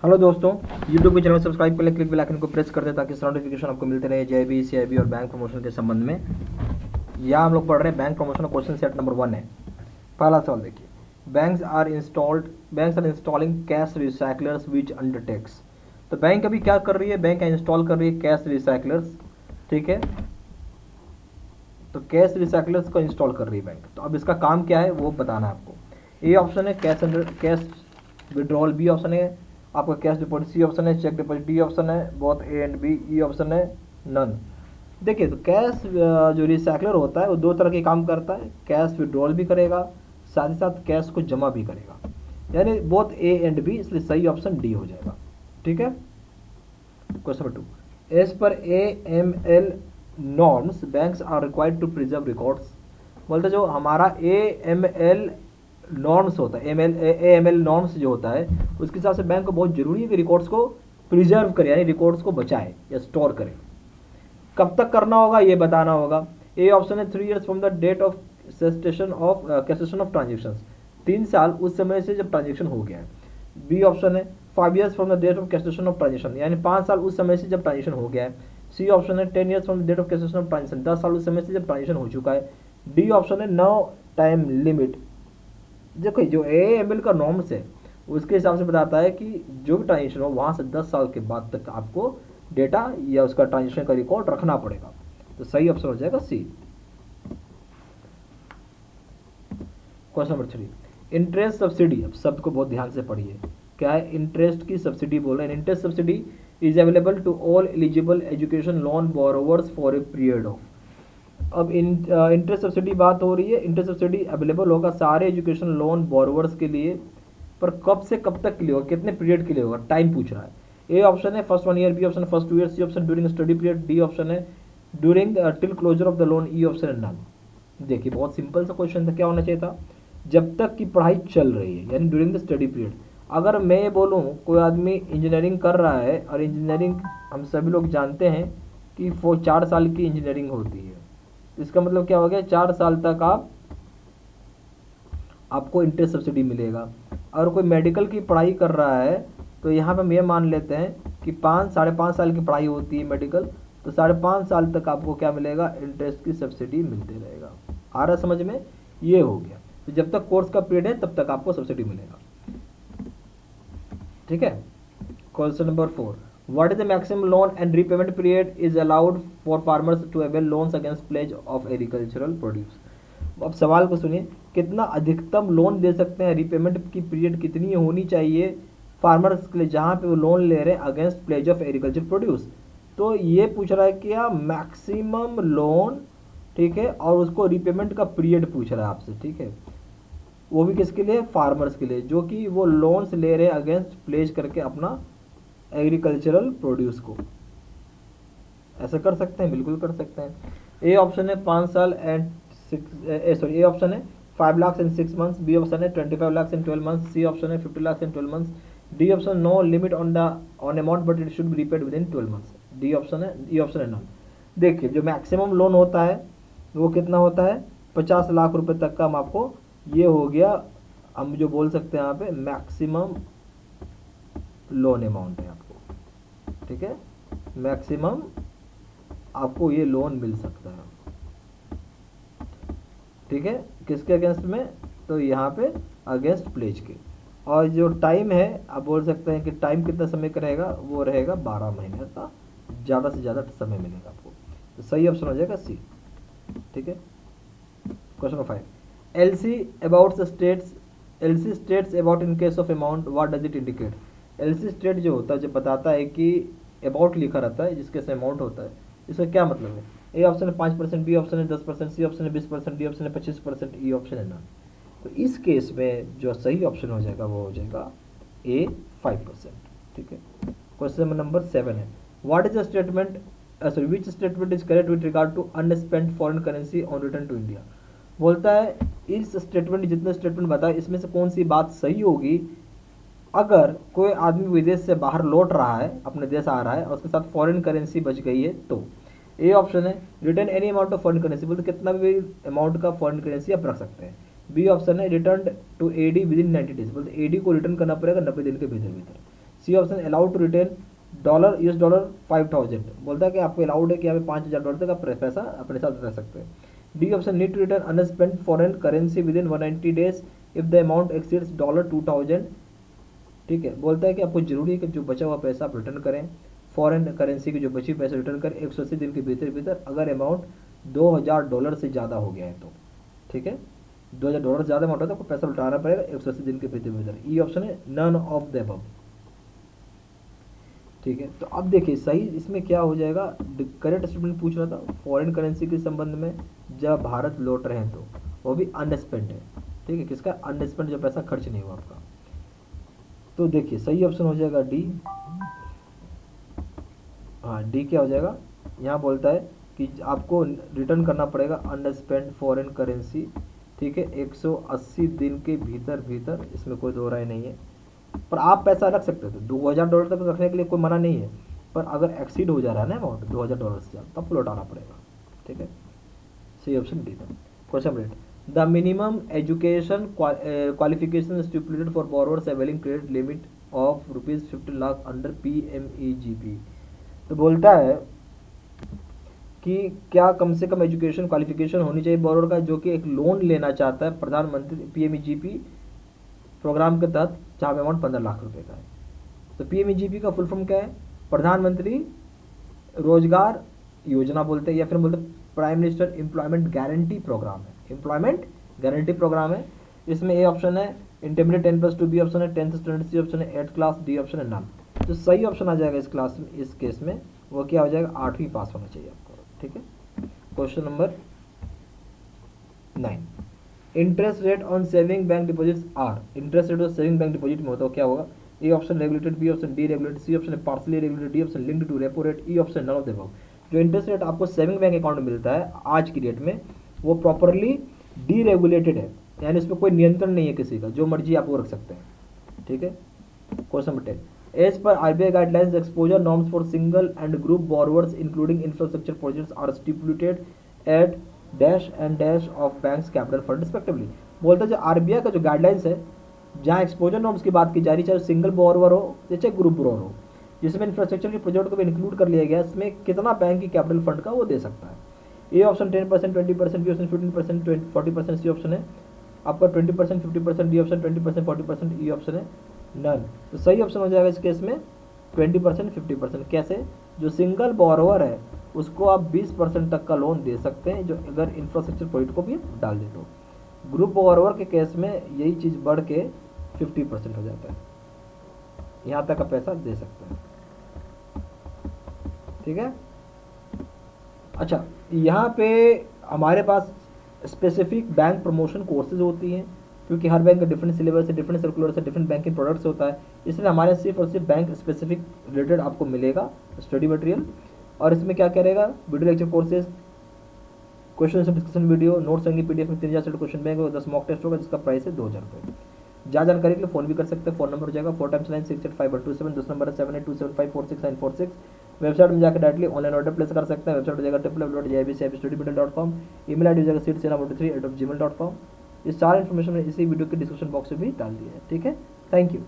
Hello दोस्तों, YouTube के channel subscribe कर ले, क्लिक बेल आइकन को प्रेस कर दे ताकि नोटिफिकेशन आपको मिलते रहे जेबी सीआईबी और बैंक प्रमोशन के संबंध में। यहाँ हम लोग पढ़ रहे हैं bank promotion question set number 1 है। पहला सवाल देखिए, banks are installing cash recyclers which undertakes. तो बैंक अभी क्या कर रही है, बैंक इंस्टॉल कर रही है कैश रिसाइकलर्स, ठीक है। तो कैश रिसाइकलर्स को इंस्टॉल कर रही है बैंक। तो अब इसका काम क्या है वो बताना है आपको। ए ऑप्शन है कैश विड्रॉल, बी ऑप्शन है आपका कैश डिपॉजिट, सी ऑप्शन है चेक डिपॉजिट, डी ऑप्शन है both A and B, E option है नन। देखिए, तो कैश जो रिसाइकलर होता है वो दो तरह के काम करता है, कैश विड्रॉल भी करेगा, साथ ही साथ कैश को जमा भी करेगा, यानी बोथ ए एंड बी, इसलिए सही ऑप्शन डी हो जाएगा, ठीक है। Question number 2, as per AML norms banks are required to preserve records. बोलते जो हमारा AML नॉर्म्स होता है, AML नॉर्म्स जो होता है उसके हिसाब से बैंक को बहुत जरूरी है कि रिकॉर्ड्स को प्रिजर्व करे, यानी रिकॉर्ड्स को बचाए या स्टोर करे। कब तक करना होगा ये बताना होगा। ए ऑप्शन है 3 years from the date of cessation of transaction, 3 साल उस समय से जब ट्रांजेक्शन हो गया है। बी ऑप्शन है 5 years from the date of cancellation of transaction, यानी 5 साल उस समय से जब ट्रांजेक्शन हो गया है। सी ऑप्शन है 10 years from the date of cancellation of transaction, 10 साल उस समय से जब ट्रांजेक्शन हो चुका है। डी ऑप्शन है नो टाइम लिमिट। देखो, जो AML का नॉर्म्स है उसके हिसाब से बताता है कि जो भी ट्रांजेक्शन हो वहां से 10 साल के बाद तक आपको डेटा या उसका ट्रांजेक्शन का रिकॉर्ड रखना पड़ेगा। तो सही ऑप्शन हो जाएगा C. Question number 3, interest subsidy. अब शब्द को बहुत ध्यान से पढ़िए, क्या है इंटरेस्ट की सब्सिडी बोल रहे हैं। Interest subsidy is available to all eligible education loan borrowers for a period of. अब इंटरेस्ट सब्सिडी बात हो रही है, इंटरेस्ट सब्सिडी अवेलेबल होगा सारे एजुकेशन लोन बोरोवर्स के लिए, पर कब से कब तक के लिए होगा, कितने पीरियड के लिए होगा, टाइम पूछ रहा है। ए ऑप्शन है first 1 year, B option first 2 years, C option during study period, D option है during till closure of the loan, E option है नन। देखिए, बहुत सिंपल सा क्वेश्चन था, क्या होना चाहिए था, जब तक की पढ़ाई चल रही है यानी ड्यूरिंग द स्टडी पीरियड। अगर मैं ये बोलूँ कोई आदमी इंजीनियरिंग कर रहा है, और इंजीनियरिंग हम सभी लोग जानते हैं कि वो 4 साल की इंजीनियरिंग होती है, इसका मतलब क्या हो गया, 4 साल तक आपको इंटरेस्ट सब्सिडी मिलेगा। और कोई मेडिकल की पढ़ाई कर रहा है तो यहाँ पे हम ये मान लेते हैं कि 5-5.5 साल की पढ़ाई होती है मेडिकल, तो 5.5 साल तक आपको क्या मिलेगा, इंटरेस्ट की सब्सिडी मिलते रहेगा। आ रहा समझ में, ये हो गया। तो जब तक कोर्स का पीरियड है तब तक आपको सब्सिडी मिलेगा, ठीक है। Question number 4, what is the maximum loan and repayment period is allowed for farmers to avail loans against pledge of agricultural produce. अब सवाल को सुनिए, कितना अधिकतम लोन दे सकते हैं, रीपेमेंट की पीरियड कितनी होनी चाहिए फार्मर्स के लिए जहाँ पे वो लोन ले रहे हैं against pledge of agriculture produce. तो ये पूछ रहा है कि मैक्सिमम लोन, ठीक है, और उसको रीपेमेंट का पीरियड पूछ रहा है आपसे, ठीक है। वो भी किसके लिए, फार्मर्स के लिए, जो कि वो लोन्स ले रहे हैं अगेंस्ट प्लेज करके अपना एग्रीकल्चरल प्रोड्यूस को। ऐसा कर सकते हैं, बिल्कुल कर सकते हैं। ए ऑप्शन है 5 साल एंड 6 ए ऑप्शन है 5 lakhs in 6 months, B option है 25 lakhs in 12 months, C option है 50 lakhs in 12 months, D option no limit on amount but it should be repaid within 12 months, D option है, E option है non. देखिए, जो maximum loan होता है वो कितना होता है, 50 लाख रुपए तक का। हम आपको ये हो गया, हम जो बोल सकते हैं यहाँ पे मैक्सिमम लोन अमाउंट है आपको, ठीक है। मैक्सिमम आपको ये लोन मिल सकता है, ठीक है, किसके अगेंस्ट में, तो यहाँ पे अगेंस्ट प्लेज के। और जो टाइम है आप बोल सकते हैं कि टाइम कितना समय का रहेगा, वो रहेगा 12 महीने का, ज़्यादा से ज़्यादा समय मिलेगा आपको। तो सही ऑप्शन हो जाएगा सी, ठीक है। Question number 5, LC states about in case of amount, what does it indicate. LC state जो होता है, जब बताता है कि अबाउट लिखा रहता है जिसके से अमाउंट होता है, इसका क्या मतलब है। ए ऑप्शन है 5%, बी ऑप्शन है 10%, सी ऑप्शन है 20%, डी ऑप्शन है 25%, ई ऑप्शन है नॉन। तो इस केस में जो सही ऑप्शन हो जाएगा वो हो जाएगा ए 5%, ठीक है। क्वेश्चन नंबर 7 है, what is the statement sorry which statement is correct with regard to unspent foreign currency on return to India. बोलता है इस स्टेटमेंट, जितने स्टेटमेंट बताए इसमें से कौन सी बात सही होगी, अगर कोई आदमी विदेश से बाहर लौट रहा है, अपने देश आ रहा है और उसके साथ फॉरेन करेंसी बच गई है तो। ए ऑप्शन है return any amount of foreign currency, बोलते कितना भी अमाउंट का फॉरेन करेंसी आप रख सकते हैं। बी ऑप्शन है return to AD within 90 days, बोलते एडी को रिटर्न करना पड़ेगा 90 दिन के भीतर भीतर। C option allowed to retain dollar US dollar 5000, बोलता है कि आपको अलाउड है कि यहाँ पे $5000 तक आप पैसा अपने साथ रख सकते हैं। D option need to return unspent foreign currency within 190 days if the amount exceeds $2000। ठीक है, बोलता है कि आपको जरूरी है कि जो बचा हुआ पैसा आप रिटर्न करें, फॉरेन करेंसी की जो बची पैसे रिटर्न करें 180 दिन के भीतर भीतर, अगर अमाउंट $2000 से ज़्यादा हो गया है तो। ठीक है, $2000 से ज़्यादा अमाउंट है तो आपको पैसा लौटाना पड़ेगा 180 दिन के भीतर भीतर। ई ऑप्शन है नन ऑफ द अबव। ठीक है, तो अब देखिए सही इसमें क्या हो जाएगा, करेक्ट स्टेटमेंट पूछ रहा था फॉरेन करेंसी के संबंध में, जब भारत लौट रहे हैं तो वो भी अनस्पेंड है। ठीक है, किसका अनस्पेंड, जो पैसा खर्च नहीं हुआ आपका। तो देखिए सही ऑप्शन हो जाएगा डी। हाँ, डी क्या हो जाएगा, यहाँ बोलता है कि आपको रिटर्न करना पड़ेगा अनस्पेंड फॉरेन करेंसी। ठीक है, 180 दिन के भीतर भीतर, इसमें कोई दो राय नहीं है। पर आप पैसा रख सकते थे $2000 तक रखने के लिए कोई मना नहीं है, पर अगर एक्सीड हो जा रहा है ना अमाउंट $2000 से ज़्यादा तब लौटाना पड़ेगा। ठीक है, सही ऑप्शन डी था। Question rate the minimum education qualification stipulated for borrowers availing credit limit of ₹50 lakh under PMEGP। तो बोलता है कि क्या कम से कम एजुकेशन क्वालिफिकेशन होनी चाहिए बोरोवर का जो कि एक लोन लेना चाहता है प्रधानमंत्री PMEGP प्रोग्राम के तहत, जहाँ पे अमाउंट 15 लाख रुपए का है। तो PMEGP का फुल फॉर्म क्या है, प्रधानमंत्री रोजगार योजना बोलते हैं, या फिर बोलते prime minister employment guarantee programme है, एम्प्लॉयमेंट गारंटी प्रोग्राम है। इसमें ए ऑप्शन है इंटरमीडिएट 10+2, बी ऑप्शन है 10th स्टैंडर्ड, सी ऑप्शन है 8th क्लास, डी ऑप्शन है नन। तो सही ऑप्शन आ जाएगा इस क्लास में, इस केस में वो क्या हो जाएगा, 8वीं पास होना चाहिए आपको। ठीक है, question number 9, interest rate on saving bank deposits are. Interest rate on saving bank deposit में होता है क्या होगा, A option regulated, B option deregulated, C option partially regulated, D option linked to repo rate, E option none of the above. जो interest rate आपको saving bank account में मिलता है आज की डेट में वो प्रॉपरली डी रेगुलेटेड है, यानी इसमें कोई नियंत्रण नहीं है किसी का, जो मर्जी आप वो रख सकते हैं। ठीक है, question number 10, as per RBI guidelines exposure norms for single and group borrowers including infrastructure projects are stipulated at dash and dash of banks capital fund respectively. बोलते हैं जो RBI का जो गाइडलाइंस है, जहाँ एक्सपोजर नॉर्म्स की बात की जा रही है, चाहे सिंगल बोरोवर हो या चाहे ग्रुप बोरोवर हो, जिसमें इंफ्रास्ट्रक्चर के प्रोजेक्ट को भी इंक्लूड कर लिया गया, इसमें कितना बैंक की कैपिटल फंड का वो दे सकता है। A option 10%, 20%, B option 15%, 40%, C option है आपका 20%, 50%, डी ऑप्शन 20%, 40%, ई ऑप्शन है नन। तो सही ऑप्शन हो जाएगा इस केस में 20%, 50%। कैसे, जो सिंगल बोरोवर है उसको आप 20% तक का लोन दे सकते हैं, जो अगर इंफ्रास्ट्रक्चर प्रोजेक्ट को भी डाल दे तो। ग्रुप बोरोवर के केस में यही चीज़ बढ़ के 50% हो जाता है, यहाँ तक का पैसा दे सकते हैं। ठीक है, अच्छा यहाँ पे हमारे पास स्पेसिफिक बैंक प्रमोशन कोर्सेज होती हैं, क्योंकि हर बैंक का डिफरेंट सिलेबस है, डिफरेंट सर्कुलर से, डिफरेंट बैंकिंग प्रोडक्ट्स होता है, इसलिए हमारे सिर्फ और सिर्फ बैंक स्पेसिफिक रिलेटेड आपको मिलेगा स्टडी मटेरियल। और इसमें क्या क्या रहेगा, video lecture courses, question discussion video, notes होंगे PDF में 3000 set question bank, 10 mock test होगा जिसका प्राइस है 2000 रुपये। ज़्यादा जानकारी के लिए फोन भी कर सकते हैं, फोन नंबर हो जाएगा 4 times 9 685 2 नंबर है 7827546946। वेबसाइट में जाकर डायरेक्टली ऑनलाइन ऑर्डर प्लेस कर सकते हैं। वेबसाइट हो जाएगा www.jibcstudymetal.com, ईमेल आई डी हो जाएगा seedsena43@gmail.com। इस सारे इन्फॉर्मेशन मैंने इसी वीडियो के डिस्क्रिप्शन बॉक्स में भी डाल दिया है। ठीक है, थैंक यू।